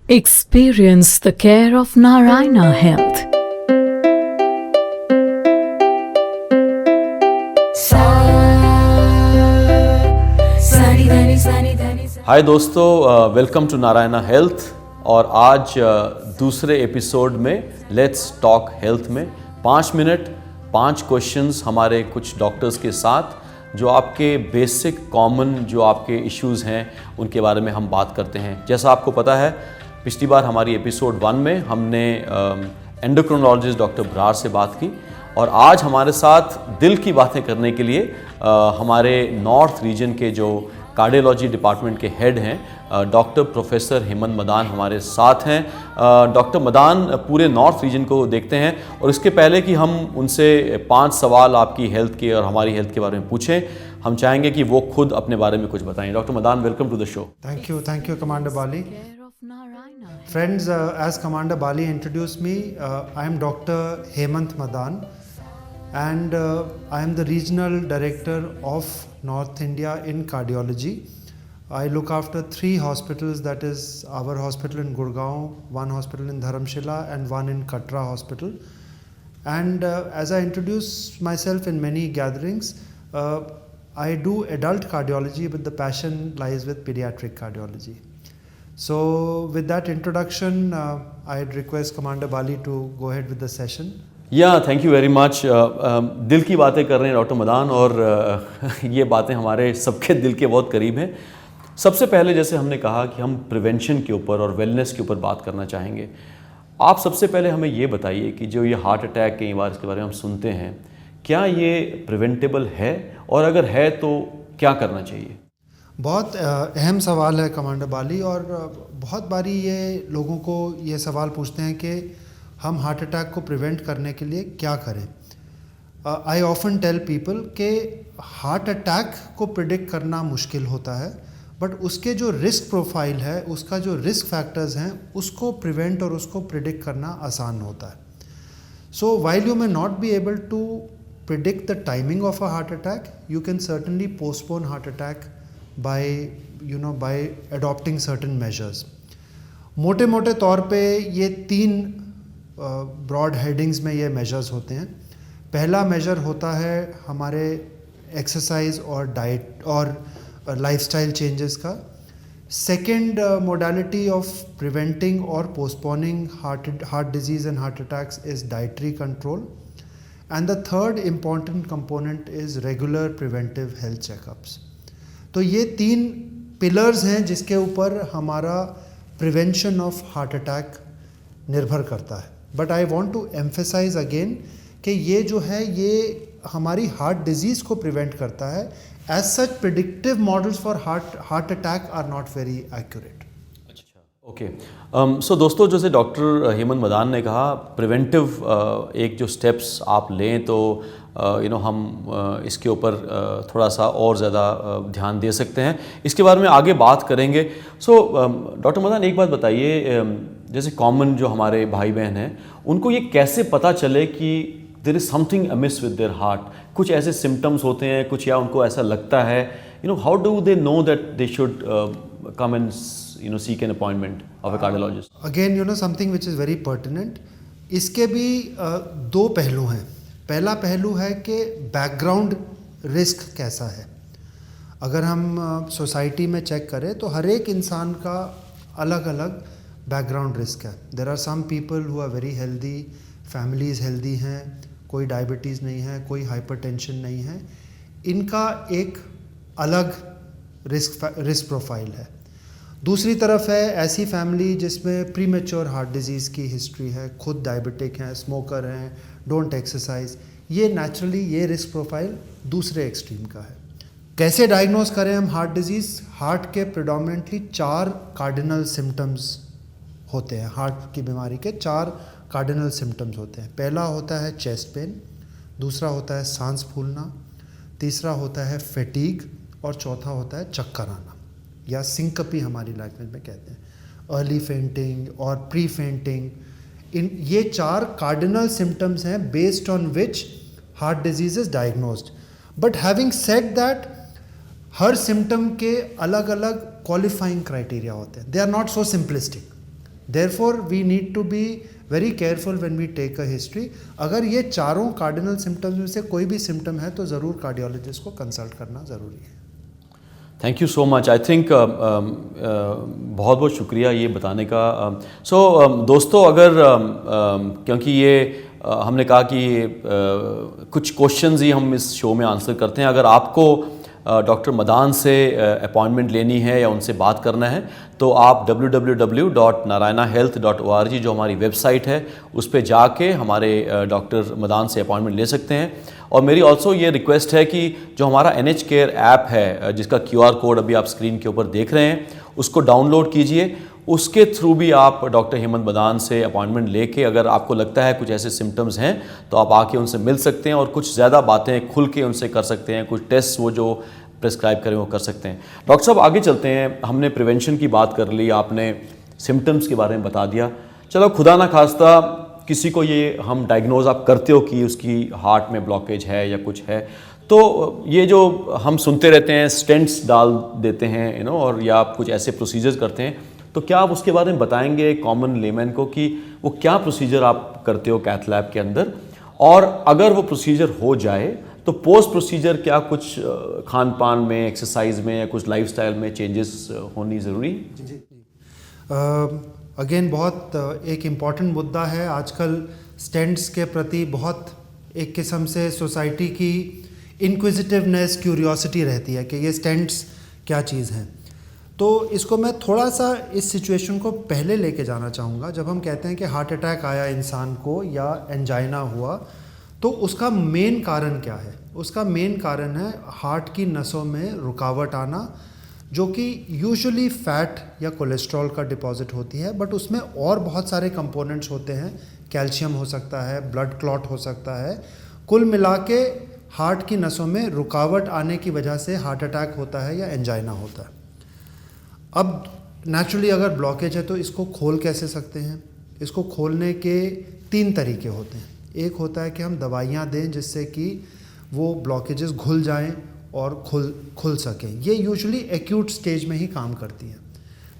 Experience the care of Narayana Health. हाय दोस्तों, welcome to Narayana health. और आज दूसरे एपिसोड में लेट्स टॉक हेल्थ में 5 मिनट 5 क्वेश्चंस हमारे कुछ डॉक्टर्स के साथ जो आपके बेसिक कॉमन जो आपके इश्यूज़ हैं उनके बारे में हम बात करते हैं। जैसा आपको पता है, पिछली बार हमारी एपिसोड 1 में हमने एंडोक्रिनोलॉजिस्ट डॉक्टर ब्रार से बात की और आज हमारे साथ दिल की बातें करने के लिए हमारे नॉर्थ रीजन के जो कार्डियोलॉजी डिपार्टमेंट के हेड हैं डॉक्टर प्रोफेसर हेमंत मदान हमारे साथ हैं। डॉक्टर मदान पूरे नॉर्थ रीजन को देखते हैं और इसके पहले कि हम उनसे 5 सवाल आपकी हेल्थ के और हमारी हेल्थ के बारे में पूछें, हम चाहेंगे कि वो खुद अपने बारे में कुछ बताएं। Doctor Madan, welcome to the show. Thank you, Commander Bali. Friends, as Commander Bali introduced me, I am Dr. Hemant Madan, and I am the Regional Director of North India in Cardiology. I look after 3 hospitals, that is our hospital in Gurgaon, 1 hospital in Dharamshila and 1 in Katra hospital. And as I introduce myself in many gatherings, I do adult cardiology, but the passion lies with pediatric cardiology. So with that introduction, I'd request Commander Bali to go ahead with the session. Thank you very much. दिल की बातें कर रहे हैं doctor Madan और ये बातें हमारे सबके दिल के बहुत करीब हैं। सबसे पहले जैसे हमने कहा कि हम प्रिवेंशन के ऊपर और वेलनेस के ऊपर बात करना चाहेंगे। आप सबसे पहले हमें ये बताइए कि जो ये हार्ट अटैक कई बार इसके बारे में हम सुनते हैं, क्या ये प्रिवेंटेबल है और अगर है तो क्या करना चाहिए? बहुत अहम सवाल है कमांडर बाली, और बहुत बारी ये लोगों को ये सवाल पूछते हैं कि हम हार्ट अटैक को प्रिवेंट करने के लिए क्या करें। आई ऑफन टेल पीपल कि हार्ट अटैक को प्रिडिक्ट करना मुश्किल होता है, बट उसके जो रिस्क प्रोफाइल है, उसका जो रिस्क फैक्टर्स हैं, उसको प्रिवेंट और उसको प्रिडिक्ट करना आसान होता है। So while you may not be able to predict the timing of a heart attack, you can certainly postpone heart attack by adopting certain measures. मोटे मोटे तौर पे ये 3 ब्रॉड हेडिंग्स में ये मेजर्स होते हैं। पहला मेजर होता है हमारे एक्सरसाइज और डाइट और लाइफस्टाइल चेंजेस का। सेकेंड मोडालिटी ऑफ प्रिवेंटिंग और postponing heart disease and heart attacks is dietary control. And the third important component is regular preventive health checkups. तो ये 3 पिलर्स हैं जिसके ऊपर हमारा प्रिवेंशन ऑफ हार्ट अटैक निर्भर करता है। But I want to emphasise again कि ये जो है ये हमारी हार्ट डिजीज़ को प्रिवेंट करता है। As such predictive models for heart attack are not very accurate. Okay, so दोस्तों, जैसे डॉक्टर हेमंत मदान ने कहा, प्रिवेंटिव एक जो स्टेप्स आप लें तो हम इसके ऊपर थोड़ा सा और ज़्यादा ध्यान दे सकते हैं। इसके बारे में आगे बात करेंगे। सो डॉक्टर मदान, एक बात बताइए, जैसे कॉमन जो हमारे भाई बहन हैं उनको ये कैसे पता चले कि there is something amiss with their heart? कुछ ऐसे सिम्टम्स होते हैं कुछ, या उनको ऐसा लगता है, how do they know that they should come and seek an appointment of a cardiologist? Again, something which is very pertinent. इसके भी 2 पहलू हैं। पहला पहलू है कि बैकग्राउंड रिस्क कैसा है। अगर हम सोसाइटी में चेक करें तो हर एक इंसान का अलग अलग बैकग्राउंड रिस्क है। There are some people who are very healthy, families healthy हैं, कोई डायबिटीज़ नहीं है, कोई हाइपरटेंशन नहीं है। इनका एक अलग रिस्क प्रोफाइल है। दूसरी तरफ है ऐसी फैमिली जिसमें प्रीमेच्योर हार्ट डिजीज़ की हिस्ट्री है, खुद डायबिटिक हैं, स्मोकर हैं, डोंट एक्सरसाइज। ये नेचुरली ये रिस्क प्रोफाइल दूसरे एक्सट्रीम का है। कैसे डायग्नोज करें हम हार्ट डिजीज़? हार्ट के प्रेडोमिनेंटली 4 कार्डिनल सिम्टम्स होते हैं। हार्ट की बीमारी के 4 कार्डिनल सिम्टम्स होते हैं। पहला होता है चेस्ट पेन, दूसरा होता है सांस फूलना, तीसरा होता है फैटीग और चौथा होता है चक्कर आना या सिंकपी हमारी लैंग्वेज में कहते हैं। अर्ली फेंटिंग और प्री फेंटिंग, ये 4 कार्डिनल सिम्टम्स हैं based on which heart disease is diagnosed. But having said that, हर सिम्टम के अलग अलग क्वालिफाइंग क्राइटेरिया होते हैं। They are not so simplistic. Therefore we need to be very careful when we take a history. अगर ये चारों cardinal symptoms में से कोई भी सिम्टम है तो ज़रूर कार्डियोलॉजिस्ट को कंसल्ट करना ज़रूरी है। Thank you so much. I think बहुत बहुत शुक्रिया ये बताने का। दोस्तों, अगर क्योंकि ये हमने कहा कि कुछ क्वेश्चंस ही हम इस शो में आंसर करते हैं, अगर आपको डॉक्टर मदान से अपॉइंटमेंट लेनी है या उनसे बात करना है तो आप www.narayanahealth.org जो हमारी वेबसाइट है उस पर जाके हमारे डॉक्टर मदान से अपॉइंटमेंट ले सकते हैं। और मेरी ऑल्सो ये रिक्वेस्ट है कि जो हमारा NH केयर ऐप है जिसका QR कोड अभी आप स्क्रीन के ऊपर देख रहे हैं उसको डाउनलोड कीजिए। उसके थ्रू भी आप डॉक्टर हेमंत मदान से अपॉइंटमेंट लेके अगर आपको लगता है कुछ ऐसे सिम्टम्स हैं तो आप आके उनसे मिल सकते हैं और कुछ ज़्यादा बातें खुल के उनसे कर सकते हैं, कुछ टेस्ट वो जो प्रिस्क्राइब करें वो कर सकते हैं। डॉक्टर साहब आगे चलते हैं। हमने प्रिवेंशन की बात कर ली, आपने सिम्टम्स के बारे में बता दिया। चलो खुदा ना खास्ता किसी को ये हम डायग्नोज आप करते हो कि उसकी हार्ट में ब्लॉकेज है या कुछ है, तो ये जो हम सुनते रहते हैं स्टेंट्स डाल देते हैं और या आप कुछ ऐसे प्रोसीजर्स करते हैं, तो क्या आप उसके बारे में बताएंगे कॉमन लेमैन को कि वो क्या प्रोसीजर आप करते हो कैथ लैब के अंदर, और अगर वो प्रोसीजर हो जाए तो पोस्ट प्रोसीजर क्या कुछ खान पान में, एक्सरसाइज में या कुछ लाइफस्टाइल में चेंजेस होनी ज़रूरी? जी। अगेन बहुत एक इम्पॉर्टेंट मुद्दा है। आजकल स्टेंट्स के प्रति बहुत एक किस्म से सोसाइटी की इंक्विजिटिवनेस, क्यूरियोसिटी रहती है कि ये स्टेंट्स क्या चीज़ हैं। तो इसको मैं थोड़ा सा इस सिचुएशन को पहले लेके जाना चाहूँगा। जब हम कहते हैं कि हार्ट अटैक आया इंसान को या एंजाइना हुआ, तो उसका मेन कारण क्या है? उसका मेन कारण है हार्ट की नसों में रुकावट आना, जो कि यूजुअली फैट या कोलेस्ट्रॉल का डिपॉजिट होती है, बट उसमें और बहुत सारे कंपोनेंट्स होते हैं। कैल्शियम हो सकता है, ब्लड क्लॉट हो सकता है। कुल मिला के हार्ट की नसों में रुकावट आने की वजह से हार्ट अटैक होता है या एंजाइना होता है। अब नेचुरली अगर ब्लॉकेज है तो इसको खोल कैसे सकते हैं? इसको खोलने के 3 तरीके होते हैं। एक होता है कि हम दवाइयाँ दें जिससे कि वो ब्लॉकेजेस घुल जाएं और खुल सकें। ये यूजुअली एक्यूट स्टेज में ही काम करती है।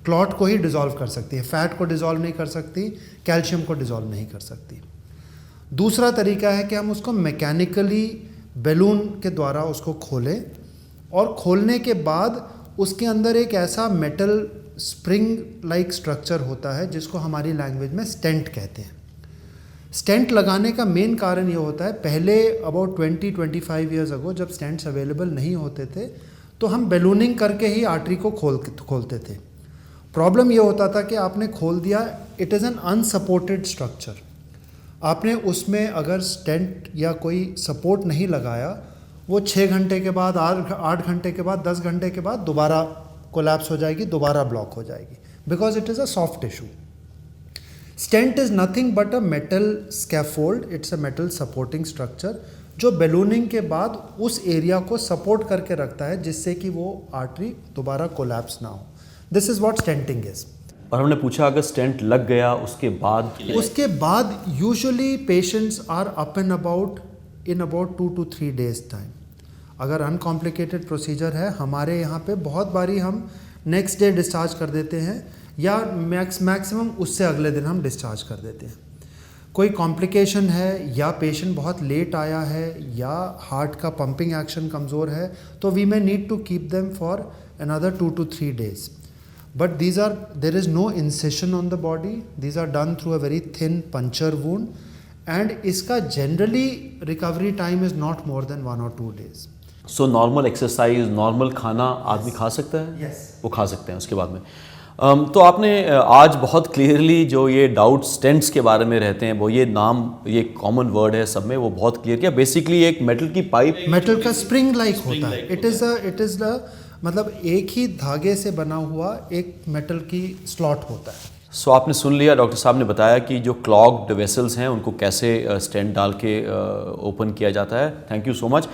क्लॉट को ही डिज़ोल्व कर सकती है, फैट को डिज़ोल्व नहीं कर सकती, कैल्शियम को डिज़ोल्व नहीं कर सकती। दूसरा तरीका है कि हम उसको मैकेनिकली बैलून के द्वारा उसको खोलें, और खोलने के बाद उसके अंदर एक ऐसा मेटल स्प्रिंग लाइक स्ट्रक्चर होता है जिसको हमारी लैंग्वेज में स्टेंट कहते हैं। स्टेंट लगाने का मेन कारण ये होता है, पहले अबाउट 20-25 ईयर्स अगो जब स्टेंट्स अवेलेबल नहीं होते थे तो हम बैलूनिंग करके ही आर्टरी को खोलते थे। प्रॉब्लम ये होता था कि आपने खोल दिया, it is an unsupported structure. आपने उसमें अगर स्टेंट या कोई सपोर्ट नहीं लगाया, वो 6 घंटे के बाद, 8 घंटे के बाद, 10 घंटे के बाद दोबारा कोलैप्स हो जाएगी, दोबारा ब्लॉक हो जाएगी, because it is a soft tissue. Stent is nothing but a metal scaffold, it's a metal supporting structure जो बैलूनिंग के बाद उस एरिया को सपोर्ट करके रखता है जिससे कि वो आर्टरी दोबारा कोलैप्स ना हो। This is what stenting is. और हमने पूछा अगर स्टेंट लग गया उसके बाद usually patients are up and about in about 2 to 3 days time. अगर अनकॉम्प्लिकेटेड प्रोसीजर है, हमारे यहाँ पे बहुत बारी हम नेक्स्ट डे डिस्चार्ज कर देते हैं या मैक्सिमम उससे अगले दिन हम डिस्चार्ज कर देते हैं। कोई कॉम्प्लिकेशन है या पेशेंट बहुत लेट आया है या हार्ट का पंपिंग एक्शन कमज़ोर है, तो we may need to keep them for another 2 to 3 days। But there is no incision on the body. These are done through a very thin puncture wound, and इसका generally recovery time is not more than 1 or 2 days. So normal exercise, normal खाना आदमी खा सकता है? Yes. वो खा सकते हैं उसके बाद में। तो आपने आज बहुत क्लियरली जो ये डाउट स्टेंट्स के बारे में रहते हैं, वो ये नाम, ये कॉमन वर्ड है सब में, वो बहुत क्लियर किया। बेसिकली एक मेटल की पाइप, मेटल का स्प्रिंग लाइक होता है। इट इज़ द मतलब एक ही धागे से बना हुआ एक मेटल की स्लॉट होता है। सो आपने सुन लिया, डॉक्टर साहब ने बताया कि जो क्लॉग्ड वेसल्स हैं उनको कैसे स्टेंट डाल के ओपन किया जाता है। Thank you so much.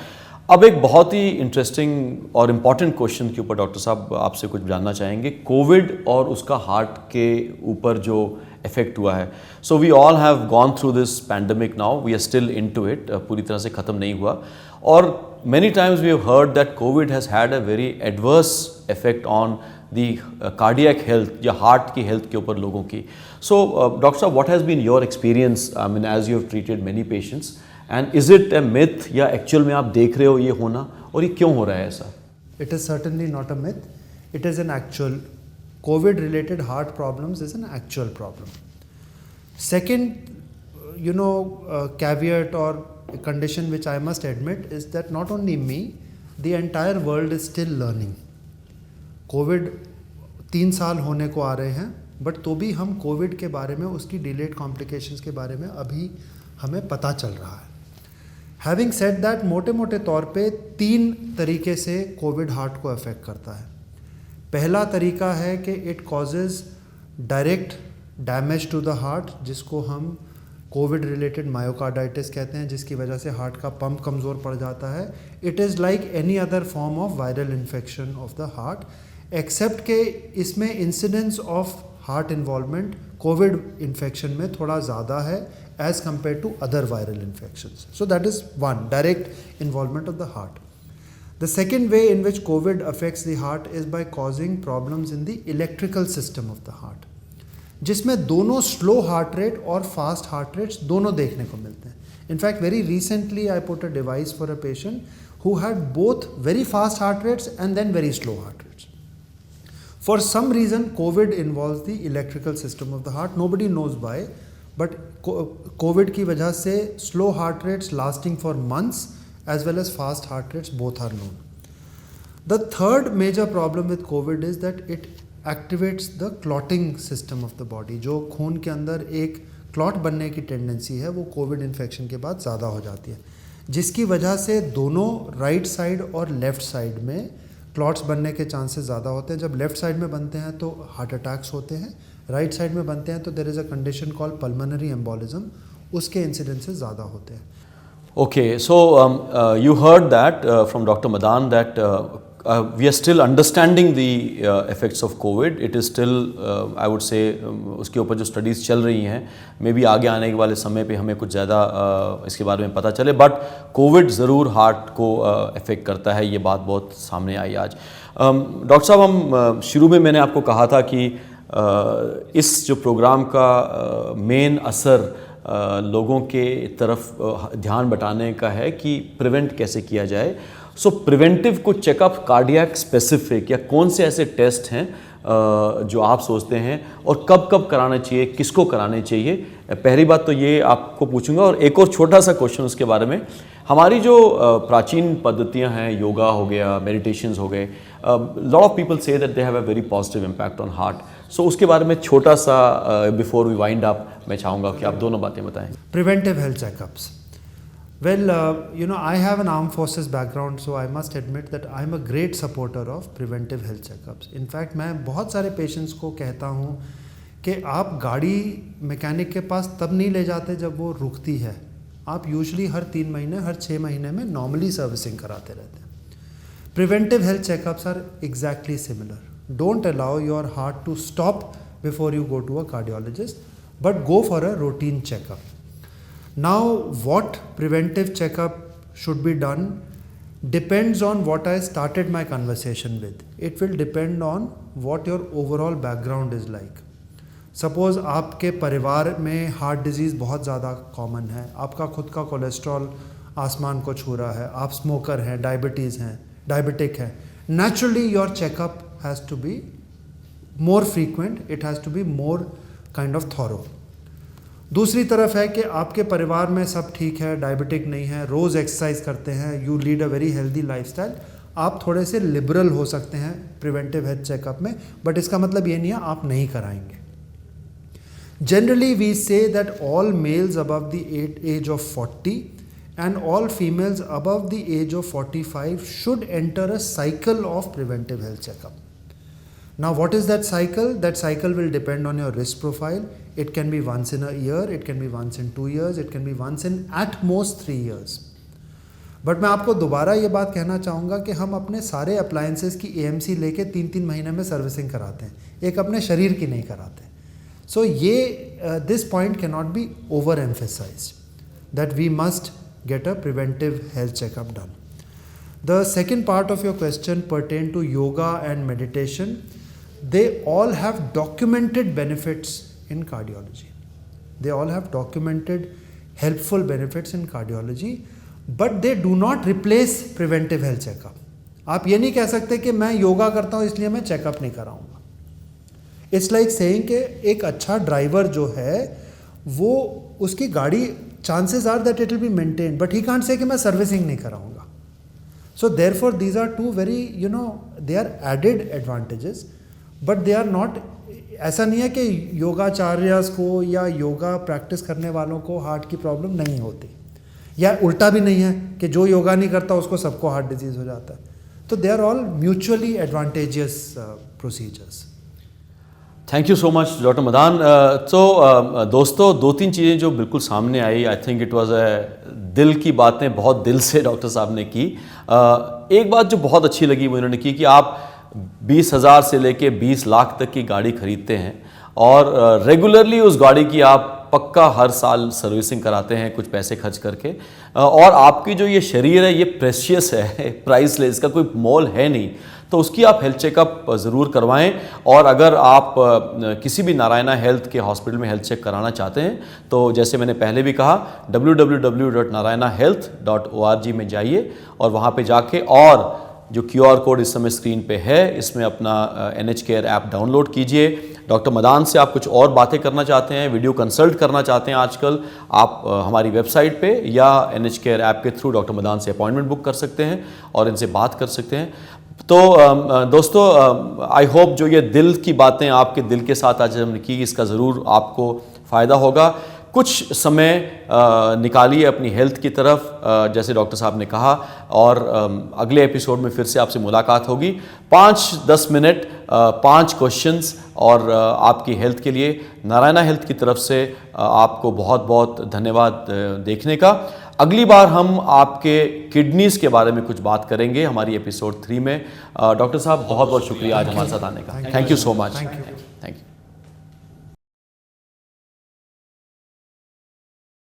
अब एक बहुत ही इंटरेस्टिंग और इम्पॉर्टेंट क्वेश्चन के ऊपर डॉक्टर साहब आपसे कुछ जानना चाहेंगे। कोविड और उसका हार्ट के ऊपर जो इफेक्ट हुआ है, so we all have gone through this pandemic, now we are still into it, पूरी तरह से ख़त्म नहीं हुआ। और many times we have heard that COVID has had a very adverse effect on the cardiac health या heart की health के ऊपर लोगों की. सो डॉक्टर साहब, what has been your experience, I mean as you have treated many patients, and is it a myth या actual में आप देख रहे हो ये होना, और ये क्यों हो रहा है ऐसा? It is certainly not a myth. It is an actual COVID-related heart problems is an actual problem. Second, caveat or condition which I must admit is that not only me, the entire world is still learning. COVID 3 साल होने को आ रहे हैं, but तो भी हम Covid के बारे में, उसकी डिलेड कॉम्प्लिकेशंस के बारे में अभी हमें पता चल रहा है. हैविंग सेड दैट, मोटे मोटे तौर पे 3 तरीके से कोविड हार्ट को अफेक्ट करता है. पहला तरीका है कि it causes direct damage to the heart, जिसको हम कोविड रिलेटेड मायोकार्डाइटिस कहते हैं, जिसकी वजह से हार्ट का पंप कमज़ोर पड़ जाता है. It is like any other form of viral infection of the heart, except के इसमें incidence of heart involvement COVID infection में थोड़ा ज़्यादा है as compared to other viral infections. So that is one, direct involvement of the heart. The second way in which COVID affects the heart is by causing problems in the electrical system of the heart, जिसमें दोनों slow heart rate और fast heart rates दोनों देखने को मिलते हैं. In fact, very recently I put a device for a patient who had both very fast heart rates and then very slow heart rates. For some reason, COVID involves the electrical system of the heart. Nobody knows why. But COVID की वजह से slow heart rates lasting for months as well as fast heart rates both are known. The third major problem with COVID is that it activates the clotting system of the body. जो खून के अंदर एक clot बनने की tendency है वो Covid infection के बाद ज़्यादा हो जाती है, जिसकी वजह से दोनों राइट साइड और लेफ़्ट साइड में क्लॉट्स बनने के चांसेस ज़्यादा होते हैं. जब लेफ़्ट साइड में बनते हैं तो हार्ट अटैक्स होते हैं, राइट साइड में बनते हैं तो there is a condition called pulmonary embolism, उसके इंसिडेंसेस ज़्यादा होते हैं. Okay, so you heard that from Dr. Madan that we are still understanding the effects of COVID. It is still, I would say, उसके ऊपर जो studies चल रही हैं, मे बी आगे आने वाले समय पे हमें कुछ ज़्यादा इसके बारे में पता चले, बट कोविड ज़रूर हार्ट को अफेक्ट करता है, ये बात बहुत सामने आई आज. डॉक्टर साहब, हम शुरू में मैंने आपको कहा था कि इस जो प्रोग्राम का मेन असर लोगों के तरफ ध्यान बटाने का है कि प्रिवेंट कैसे किया जाए. सो प्रिवेंटिव को चेकअप कार्डियक स्पेसिफिक या कौन से ऐसे टेस्ट हैं जो आप सोचते हैं, और कब कब कराना चाहिए, किसको कराने चाहिए? पहली बात तो ये आपको पूछूंगा, और एक और छोटा सा क्वेश्चन उसके बारे में. हमारी जो प्राचीन पद्धतियां हैं, योगा हो गया, मेडिटेशंस हो गए, lot of people say that they have a very positive impact on heart. So उसके बारे में छोटा सा बिफोर वी वाइंड अप मैं चाहूँगा कि आप दोनों बातें बताएं. Preventive health checkups. Well, I have an armed forces background, so I must admit that I am a great supporter of preventive health checkups. In fact, मैं बहुत सारे पेशेंट्स को कहता हूँ कि आप गाड़ी मैकेनिक के पास तब नहीं ले जाते जब वो रुकती है. आप यूजुअली हर 3 महीने, हर 6 महीने में नॉर्मली सर्विसिंग कराते रहते हैं. Preventive health checkups are exactly similar. Don't allow your heart to stop before you go to a cardiologist, but go for a routine checkup. Now, what preventive checkup should be done depends on what I started my conversation with. It will depend on what your overall background is like. Suppose आपके परिवार में heart disease बहुत ज़्यादा common है, आपका खुद का cholesterol आसमान को छू रहा है, आप स्मोकर हैं, डायबिटीज़ हैं, डायबिटिक हैं, naturally your checkup has to be more frequent, it has to be more kind of thorough. दूसरी तरफ है कि आपके परिवार में सब ठीक है, डायबिटिक नहीं है, रोज़ एक्सरसाइज करते हैं, you lead a very healthy lifestyle, आप थोड़े से लिबरल हो सकते हैं प्रिवेंटिव हेल्थ चेकअप में, बट इसका मतलब ये नहीं है आप नहीं कराएंगे. Generally we say that all males above the age of 40 and all females above the age of 45 should enter a cycle of preventive health checkup. Now, what is that cycle? That cycle will depend on your risk profile. It can be once in a year, it can be once in 2 years, it can be once in at most 3 years. But मैं आपको दोबारा ये बात कहना चाहूँगा कि हम अपने सारे अप्लायंसेस की AMC लेके 3-3 महीने में सर्विसिंग कराते हैं, एक अपने शरीर की नहीं कराते. सो ये this point can not be over emphasised that we must get a preventive health checkup done. The second part of your question pertained to yoga and meditation. they all have documented benefits in cardiology. They all have documented helpful benefits in cardiology, but they do not replace preventive health checkup. आप ये नहीं कह सकते कि मैं योगा करता हूँ इसलिए मैं चेकअप नहीं कराऊंगा. इट्स लाइक सेइंग कि एक अच्छा ड्राइवर जो है वो उसकी गाड़ी chances are that it will be maintain, but he can't say कि मैं सर्विसिंग नहीं कराऊंगा. So therefore these are two very they are added advantages, but they are not. ऐसा नहीं है कि योगाचार्यस को या योगा प्रैक्टिस करने वालों को हार्ट की प्रॉब्लम नहीं होती, या उल्टा भी नहीं है कि जो योगा नहीं करता उसको सबको हार्ट डिजीज हो जाता है. तो they are all mutually advantageous procedures. Thank you so much doctor Madan. दोस्तों 2-3 चीज़ें जो बिल्कुल सामने आई, आई थिंक इट वाज दिल की बातें बहुत दिल से डॉक्टर साहब ने की. एक बात जो बहुत अच्छी लगी वो इन्होंने की कि आप 20,000 से लेके 20 लाख तक की गाड़ी खरीदते हैं और रेगुलरली उस गाड़ी की आप पक्का हर साल सर्विसिंग कराते हैं कुछ पैसे खर्च करके, और आपकी जो ये शरीर है ये प्रेशियस है, प्राइसलेस, इसका कोई मोल है नहीं, तो उसकी आप हेल्थ चेकअप ज़रूर करवाएं. और अगर आप किसी भी नारायणा हेल्थ के हॉस्पिटल में हेल्थ चेक कराना चाहते हैं तो जैसे मैंने पहले भी कहा www.narayanahealth.org में जाइए और वहाँ पे जाके और जो QR कोड इस समय स्क्रीन पे है इसमें अपना NH केयर ऐप डाउनलोड कीजिए. डॉक्टर मदान से आप कुछ और बातें करना चाहते हैं, वीडियो कंसल्ट करना चाहते हैं आजकल, आप हमारी वेबसाइट पे या NH केयर ऐप के थ्रू डॉक्टर मदान से अपॉइंटमेंट बुक कर सकते हैं और इनसे बात कर सकते हैं. तो दोस्तों आई होप जो ये दिल की बातें आपके दिल के साथ आज हमने की, इसका ज़रूर आपको फ़ायदा होगा. कुछ समय निकालिए अपनी हेल्थ की तरफ जैसे डॉक्टर साहब ने कहा, और अगले एपिसोड में फिर से आपसे मुलाकात होगी. 5-10 मिनट 5 क्वेश्चंस और आपकी हेल्थ के लिए नारायणा हेल्थ की तरफ से आपको बहुत बहुत धन्यवाद देखने का. अगली बार हम आपके किडनीज़ के बारे में कुछ बात करेंगे हमारी एपिसोड 3 में. डॉक्टर साहब बहुत बहुत शुक्रिया आज हमारे साथ आने का. Thank you so much.